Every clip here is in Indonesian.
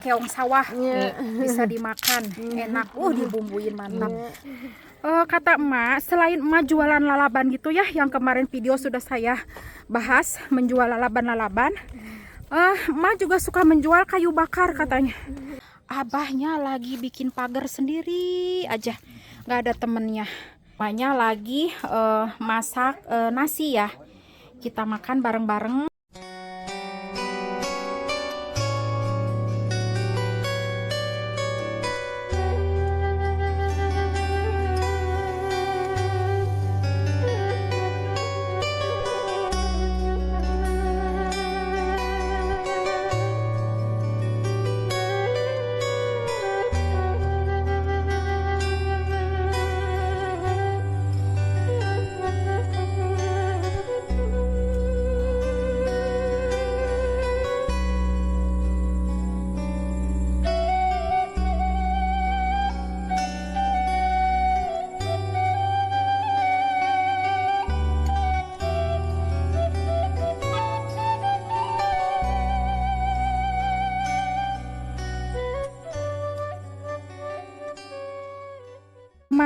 keong sawah bisa dimakan, enak, dibumbuin mantap. Kata emak, selain emak jualan lalaban gitu ya, yang kemarin video sudah saya bahas menjual lalaban-lalaban, emak juga suka menjual kayu bakar katanya. Abahnya lagi bikin pagar sendiri aja, nggak ada temennya. Emaknya lagi masak nasi ya, kita makan bareng-bareng.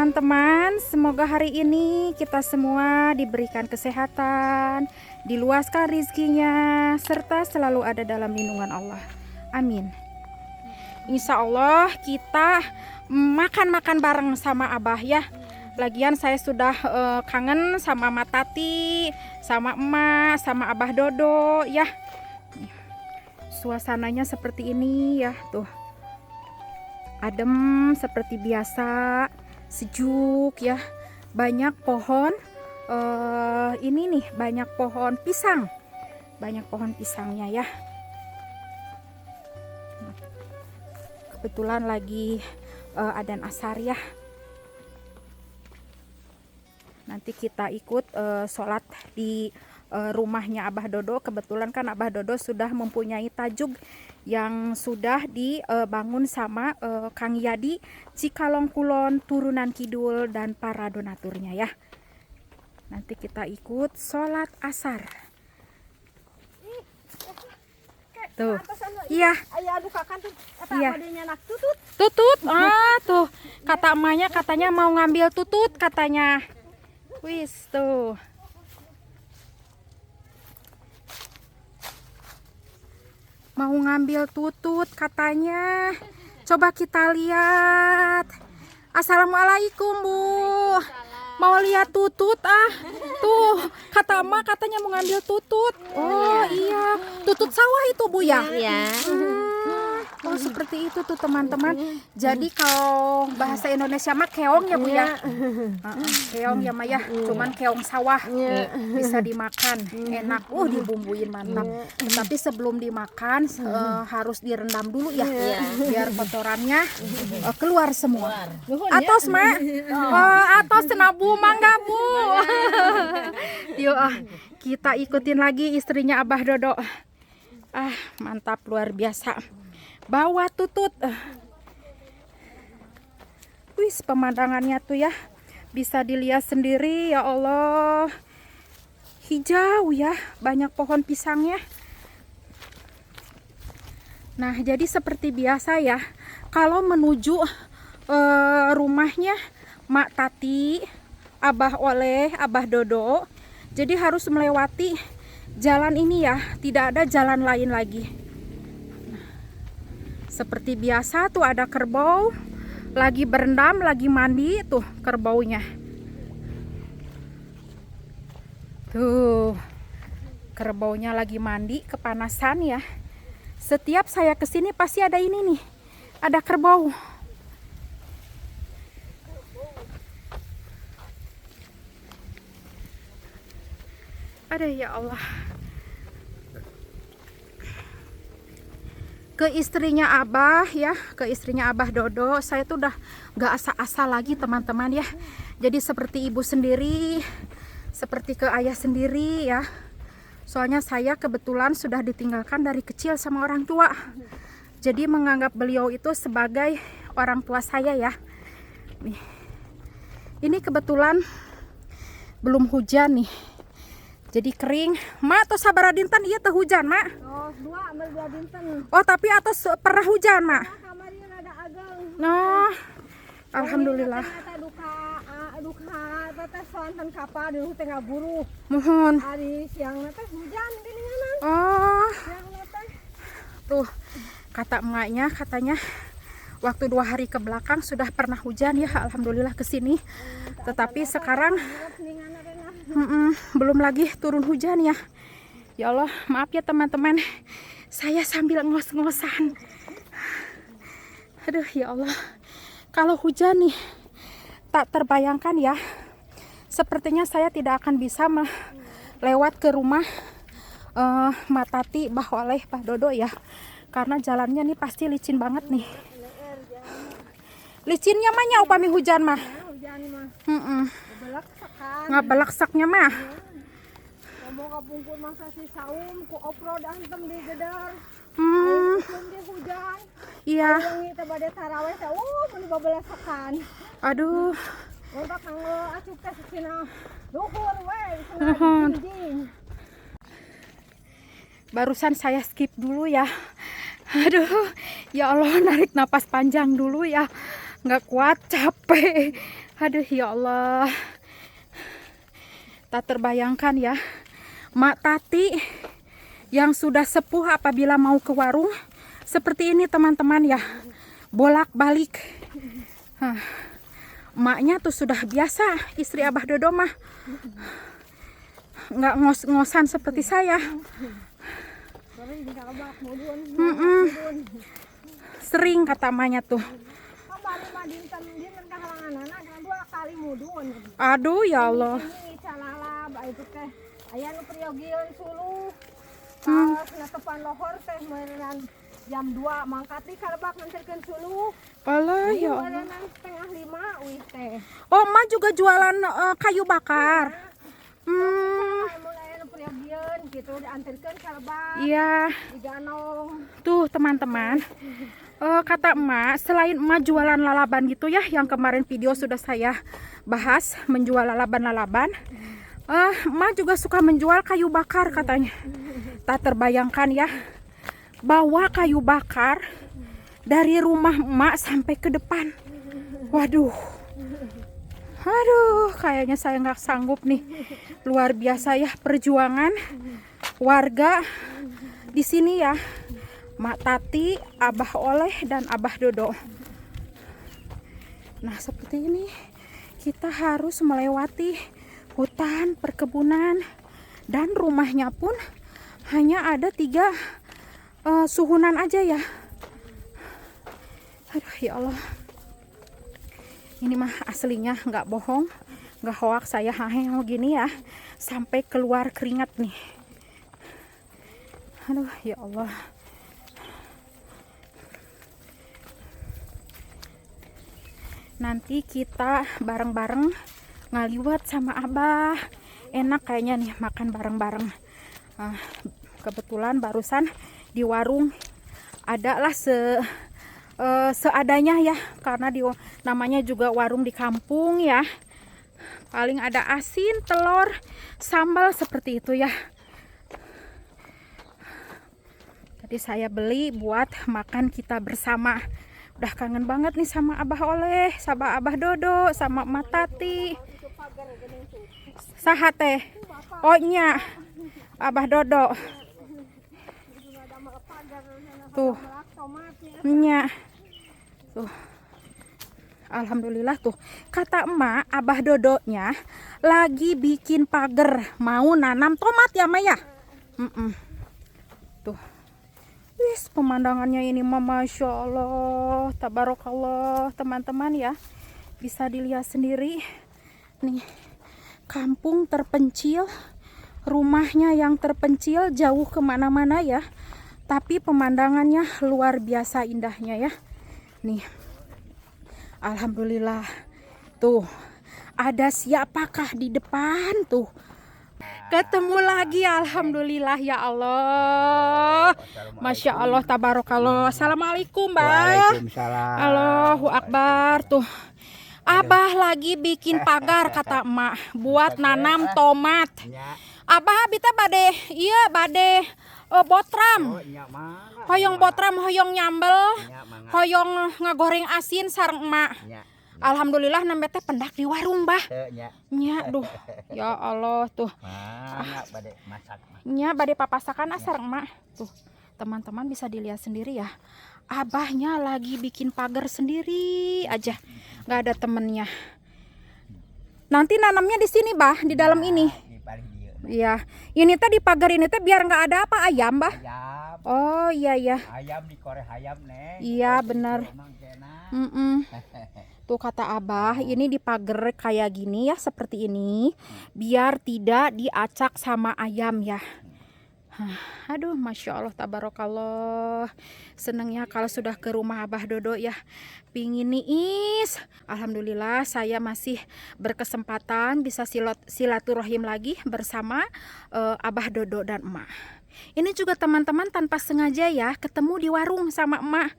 Teman-teman, semoga hari ini kita semua diberikan kesehatan, diluaskan rizkinya, serta selalu ada dalam lindungan Allah. Amin. Insya Allah kita makan-makan bareng sama Abah ya. Lagian saya sudah kangen sama Mak Tati, sama emak, sama Abah Dodo ya. Suasananya seperti ini ya, tuh. Adem seperti biasa. Sejuk ya, banyak pohon ini nih, banyak pohon pisang, banyak pohon pisangnya ya. Kebetulan lagi adzan asar ya. Nanti kita ikut sholat di rumahnya Abah Dodo. Kebetulan kan Abah Dodo sudah mempunyai tajuk yang sudah dibangun sama Kang Yadi, Cikalong Kulon, Turunan Kidul, dan para donaturnya ya. Nanti kita ikut sholat asar. Tuh, iya, iya. Tutut, tuh, kata emaknya katanya mau ngambil tutut katanya. Wis tuh. Mau ngambil tutut katanya. Coba kita lihat. Assalamualaikum Bu. Mau lihat tutut Tuh, kata emak katanya mau ngambil tutut. Oh iya, tutut sawah itu Bu ya? Iya. Oh seperti itu tuh teman-teman. Jadi kalau bahasa Indonesia mah keong ya Bu ya. Keong ya Maya, cuman keong sawah bisa dimakan, enak, dibumbuin mantap. Tapi sebelum dimakan harus direndam dulu ya, biar kotorannya keluar semua. Atos mak, atos tenabu mangga Bu. Yuk kita ikutin lagi istrinya Abah Dodo. Mantap luar biasa. Bawa tutut. Wis pemandangannya tuh ya, bisa dilihat sendiri ya Allah. Hijau ya, banyak pohon pisangnya. Nah jadi seperti biasa ya, kalau menuju rumahnya Mak Tati, Abah Oleh, Abah Dodo, jadi harus melewati jalan ini ya, tidak ada jalan lain lagi. Seperti biasa tuh ada kerbau lagi berendam, lagi mandi tuh kerbaunya. Tuh kerbaunya lagi mandi, kepanasan ya. Setiap saya kesini pasti ada ini nih, ada kerbau. Ada ya Allah. Ke istrinya Abah ya, ke istrinya Abah Dodo, saya tuh udah gak asa-asa lagi teman-teman ya. Jadi seperti ibu sendiri, seperti ke ayah sendiri ya. Soalnya saya kebetulan sudah ditinggalkan dari kecil sama orang tua. Jadi menganggap beliau itu sebagai orang tua saya ya. Nih. Ini kebetulan belum hujan nih. Jadi kering. Mak tos sabaraha dinten ieu teh hujan, Mak? Oh, 2 dinten. Oh, tapi atos pernah hujan, Mak? Kamari rada ageng. Nah, alhamdulillah. Ternyata duka teh sonten kapal di teh ngaburu. Mohon. Ari siangna teh hujan geuningan. Oh, Siangna teh. tuh kata emaknya katanya waktu 2 hari ke belakang sudah pernah hujan ya, alhamdulillah kesini. Tetapi sekarang belum lagi turun hujan ya. Ya Allah, maaf ya teman-teman. Saya sambil ngos-ngosan. Aduh ya Allah. Kalau hujan nih tak terbayangkan ya. Sepertinya saya tidak akan bisa lewat ke rumah Mak Tati, Bah Oleh, Bah Dodo ya. Karena jalannya nih pasti licin banget nih. Licinnya mah nya upami hujan mah. Hujan mah. Ngabelaksaknya mah. Ngomong kapungkur masa si saum ku oprod antem di gedar. Di hujan. Iya. Wengi teh bade tarawih teh mun babelasakan. Aduh. Untuk kanggo acup teh cenah luhur we cenah jinjing. Barusan saya skip dulu ya. Aduh, ya Allah, narik napas panjang dulu ya. Nggak kuat, capek. Aduh ya Allah. Tak terbayangkan ya, Mak Tati yang sudah sepuh apabila mau ke warung seperti ini teman-teman ya, bolak-balik. Emaknya tuh sudah biasa, istri Abah Dodo mah nggak ngos-ngosan seperti saya. Sering kata emaknya tuh. Aduh ya Allah. Itu teh aya nu priogieun suluh. Pas netepan lohor teh meureun jam 2 mangkat di kalebak nganterkeun suluh. Alah ya Allah. Setengah 5 wih teh. Oh, emak juga jualan kayu bakar. Mulai nu priogieun gitu dianterkeun kalebak. Iya. Diganong. Tuh teman-teman. Kata emak, selain emak jualan lalaban gitu ya, yang kemarin video sudah saya bahas, menjual lalaban-lalaban. Emak juga suka menjual kayu bakar katanya. Tak terbayangkan ya, bawa kayu bakar dari rumah emak sampai ke depan. Waduh. Aduh, kayaknya saya nggak sanggup nih. Luar biasa ya perjuangan warga di sini ya. Mak Tati, Abah Oleh, dan Abah Dodo. Nah, seperti ini kita harus melewati hutan, perkebunan, dan rumahnya pun hanya ada 3 suhunan aja ya. Aduh ya Allah. Ini mah aslinya nggak bohong, nggak hoax, saya haheng gini ya, sampai keluar keringat nih. Aduh ya Allah. Nanti kita bareng-bareng ngaliwat sama Abah. Enak kayaknya nih makan bareng-bareng. Kebetulan barusan di warung ada lah seadanya ya, karena namanya juga warung di kampung ya. Paling ada asin, telur, sambal seperti itu ya. Tadi saya beli buat makan kita bersama. Udah kangen banget nih sama Abah Oleh, sama Abah Dodo, sama Mak Tati. Saha teh? Oh nya, Abah Dodo. Tuh, nya. Tuh. Alhamdulillah tuh. Kata emak, Abah Dodonya lagi bikin pagar, mau nanam tomat ya Maya. Tuh. Wis, pemandangannya ini mah Masya Allah, tabarakallah teman-teman ya. Bisa dilihat sendiri nih, kampung terpencil, rumahnya yang terpencil jauh kemana-mana ya, tapi pemandangannya luar biasa indahnya ya. Nih, alhamdulillah. Tuh, ada siapakah di depan tuh? Ketemu lagi, alhamdulillah ya Allah. Masya Allah, tabarakallah. Assalamualaikum, Mbak. Waalaikumsalam. Allahu Akbar. Tuh, Abah lagi bikin pagar kata emak buat nanam tomat. Abah bita bade iya bade botram. Oh, nya mangga. Hoyong botram, hoyong nyambel, Nya mangga. hoyong ngagoreng asin sareng emak. Nya. Alhamdulillah nembe teh pendak di warung, Bah. Teu nya. Nya duh. Ya Allah tuh. Mangga bade masak mah. Nya bade papasakan sareng emak. Tuh, teman-teman bisa dilihat sendiri ya. Abahnya lagi bikin pagar sendiri aja. Nggak ada temennya. Nanti nanamnya di sini, Bah, di dalam ini. Di paling dieu. Iya. Ini teh di pagar ini teh biar nggak ada apa ayam, Bah. Ayam. Oh, iya ya. Ayam dikoreh ayam, Neng. Iya, benar. Emang kena. Tuh kata Abah, ini di pagar kayak gini ya, seperti ini. Biar tidak diacak sama ayam ya. Aduh, Masya Allah, tabarakallah. Senangnya kalau sudah ke rumah Abah Dodo ya. Pingin niis. Alhamdulillah saya masih berkesempatan bisa silaturahim lagi bersama Abah Dodo dan emak. Ini juga teman-teman tanpa sengaja ya ketemu di warung sama emak.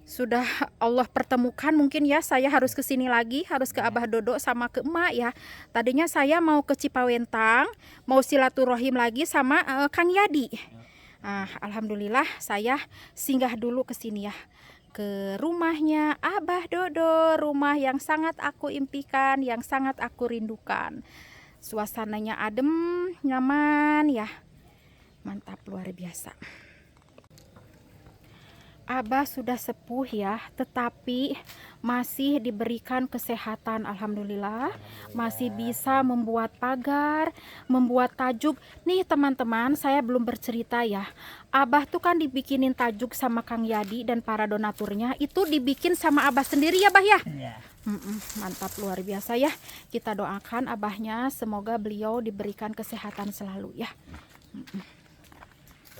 Sudah Allah pertemukan, mungkin ya saya harus ke sini lagi, harus ke Abah Dodo sama ke emak ya. Tadinya saya mau ke Cipawentang, mau silaturahim lagi sama Kang Yadi. Alhamdulillah saya singgah dulu ke sini ya, ke rumahnya Abah Dodo, rumah yang sangat aku impikan, yang sangat aku rindukan. Suasananya adem, nyaman ya, mantap luar biasa. Abah sudah sepuh ya, tetapi masih diberikan kesehatan, alhamdulillah. Masih bisa membuat pagar, membuat tajuk. Nih teman-teman, saya belum bercerita ya. Abah tuh kan dibikinin tajuk sama Kang Yadi dan para donaturnya. Itu dibikin sama Abah sendiri ya, Bah ya? Iya. Mantap luar biasa ya. Kita doakan Abahnya, semoga beliau diberikan kesehatan selalu ya.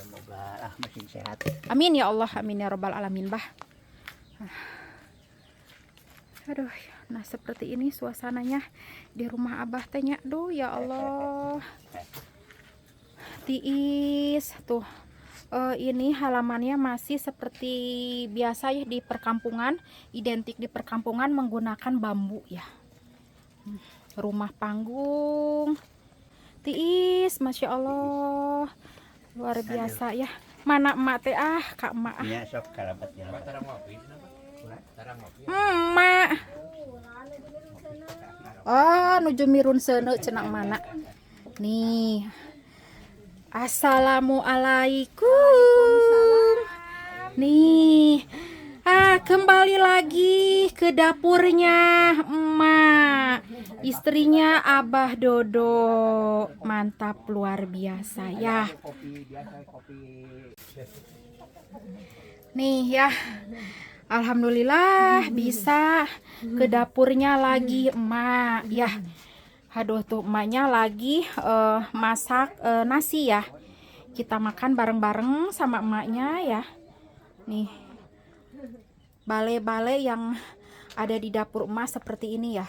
Semoga masih sehat. Amin ya Allah, amin ya robbal alamin, Bah. Aduh, nah seperti ini suasananya di rumah Abah tanya. Duh ya Allah. Tiis tuh. Ini halamannya masih seperti biasa ya di perkampungan, identik di perkampungan menggunakan bambu ya. Rumah panggung. Tiis, Masya Allah. Luar biasa ya. Mana emak teh Kak emak. Nya sok kalabat ya. Emak. Nuju mirun seuneu cenah mana. Nih. Assalamualaikum. Nih. Kembali lagi ke dapurnya emak. Istrinya Abah Dodo. Mantap luar biasa ya. Nih ya. Alhamdulillah bisa ke dapurnya lagi emak ya. Aduh tuh emaknya lagi masak nasi ya. Kita makan bareng-bareng sama emaknya ya. Nih. Bale-bale yang ada di dapur emak seperti ini ya.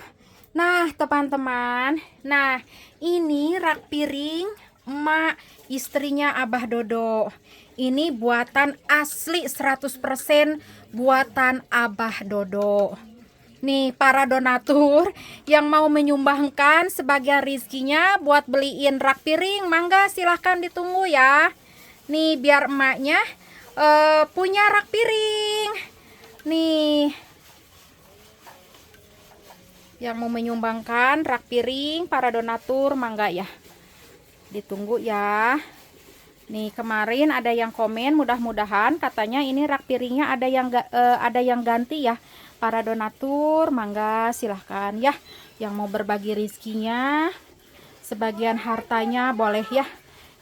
Nah teman-teman, nah ini rak piring emak istrinya Abah Dodo. Ini buatan asli 100% buatan Abah Dodo. Nih para donatur yang mau menyumbangkan sebagian rizkinya buat beliin rak piring, mangga silahkan ditunggu ya. Nih biar emaknya punya rak piring. Nih yang mau menyumbangkan rak piring para donatur mangga ya, ditunggu ya. Nih kemarin ada yang komen, mudah-mudahan katanya ini rak piringnya ada yang ganti ya. Para donatur mangga silahkan ya, yang mau berbagi rizkinya sebagian hartanya boleh ya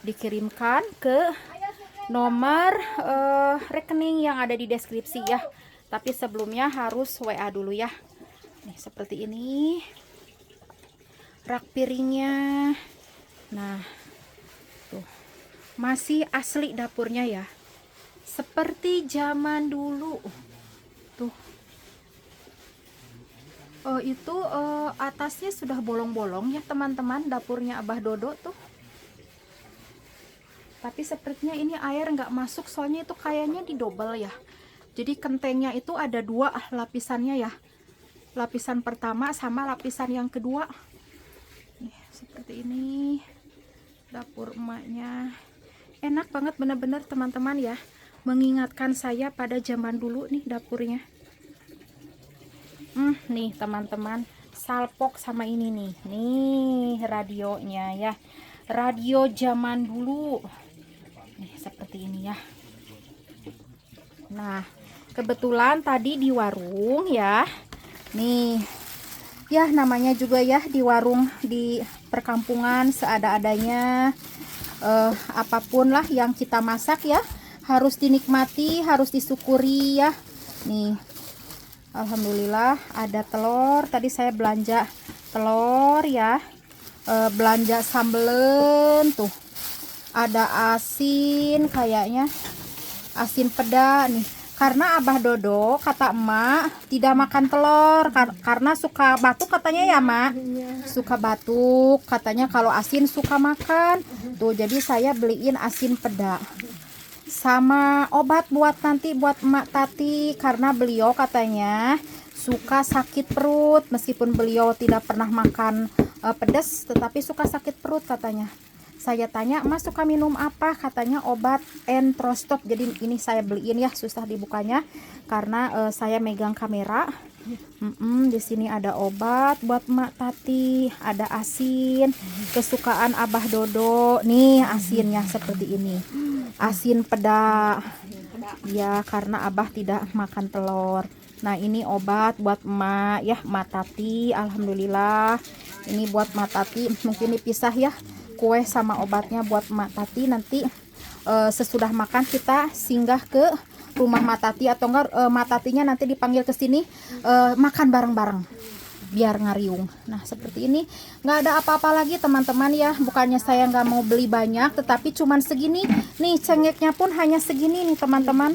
dikirimkan ke nomor rekening yang ada di deskripsi ya. Tapi sebelumnya harus WA dulu ya. Nih seperti ini rak piringnya. Nah tuh masih asli dapurnya ya, seperti zaman dulu tuh. Itu atasnya sudah bolong-bolong ya teman-teman, dapurnya Abah Dodo tuh. Tapi sepertinya ini air nggak masuk, soalnya itu kayaknya didobel ya. Jadi kentengnya itu ada 2 lapisannya ya. Lapisan pertama sama lapisan yang kedua. Nih, seperti ini. Dapur emaknya enak banget bener-bener teman-teman ya, mengingatkan saya pada zaman dulu nih dapurnya. Nih teman-teman, salpok sama ini nih radionya ya, radio zaman dulu nih seperti ini ya. Nah kebetulan tadi di warung ya, nih ya namanya juga ya di warung di perkampungan seada-adanya, apapun lah yang kita masak ya harus dinikmati, harus disyukuri ya. Nih alhamdulillah ada telur, tadi saya belanja telur ya, belanja sambelen tuh, ada asin kayaknya, asin peda nih, karena Abah Dodo kata emak tidak makan telur karena suka batuk katanya ya mak, suka batuk katanya, kalau asin suka makan tuh, jadi saya beliin asin peda sama obat buat nanti buat emak Tati, karena beliau katanya suka sakit perut, meskipun beliau tidak pernah makan pedas tetapi suka sakit perut katanya. Saya tanya, Mas suka minum apa? Katanya obat Entrostop. Jadi ini saya beliin ya, susah dibukanya karena saya megang kamera. Di sini ada obat buat Mak Tati, ada asin kesukaan Abah Dodo. Nih asinnya seperti ini, asin peda. Ya karena Abah tidak makan telur. Nah ini obat buat Emak ya, Mak Tati. Alhamdulillah. Ini buat Mak Tati, mungkin dipisah ya, kue sama obatnya buat Mak Tati. Nanti sesudah makan kita singgah ke rumah Mak Tati, atau enggak Mak Tatinya nanti dipanggil ke sini makan bareng-bareng biar ngariung. Nah seperti ini, nggak ada apa-apa lagi teman-teman ya, bukannya saya nggak mau beli banyak, tetapi cuman segini nih, cengeknya pun hanya segini nih teman-teman.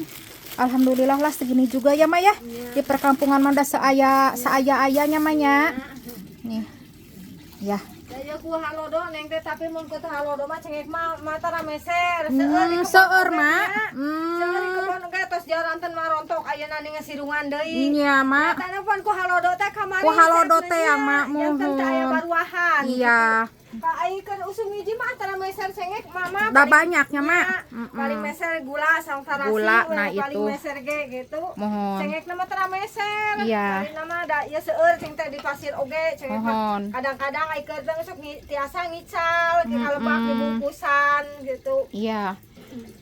Alhamdulillah lah segini juga ya Maya, di perkampungan manda seaya-ayanya Maya nih ya. Ya ku halodo neng teh, tapi mun ku teh halodo mah cengek mah mata rameser Seueur mak. seueur di kebon ge tos jaranten mah rontok ayeuna ning sirungan deui. Iya mak. Tana pun ku halodo teh kamari. Ku halodo teh ya mak, yang teh aya baruahan. Iya. Ka ai keur usum hiji mah antara meser cengek mama. Udah banyaknya mak. Paling meser gula sang tarasi. Gula, nah paling itu. meser ge gitu. Mohon. Cengek nama tara meser. Iya. Paling nama da ieu seueur ceng teh di pasir oge cengek mah. Mohon. Kadang-kadang ai keur teh sok tiasa ngical di kalebak di bungkusan gitu. Iya.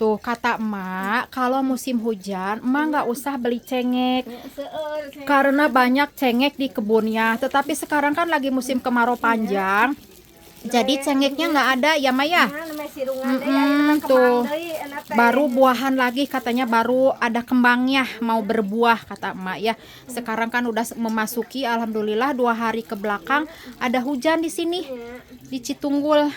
Tuh kata emak, kalau musim hujan emak nggak usah beli cengek Seueur cengek. karena banyak cengek di kebunnya. Tetapi sekarang kan lagi musim kemarau panjang, jadi cengeknya nggak ada ya Maya. Nah, namanya sirungan deui ayeuna Tuh kembang deui enak teh. baru buahan lagi katanya, baru ada kembangnya mau berbuah kata emak ya. Sekarang kan udah memasuki alhamdulillah 2 hari ke belakang ada hujan di sini di Citunggul.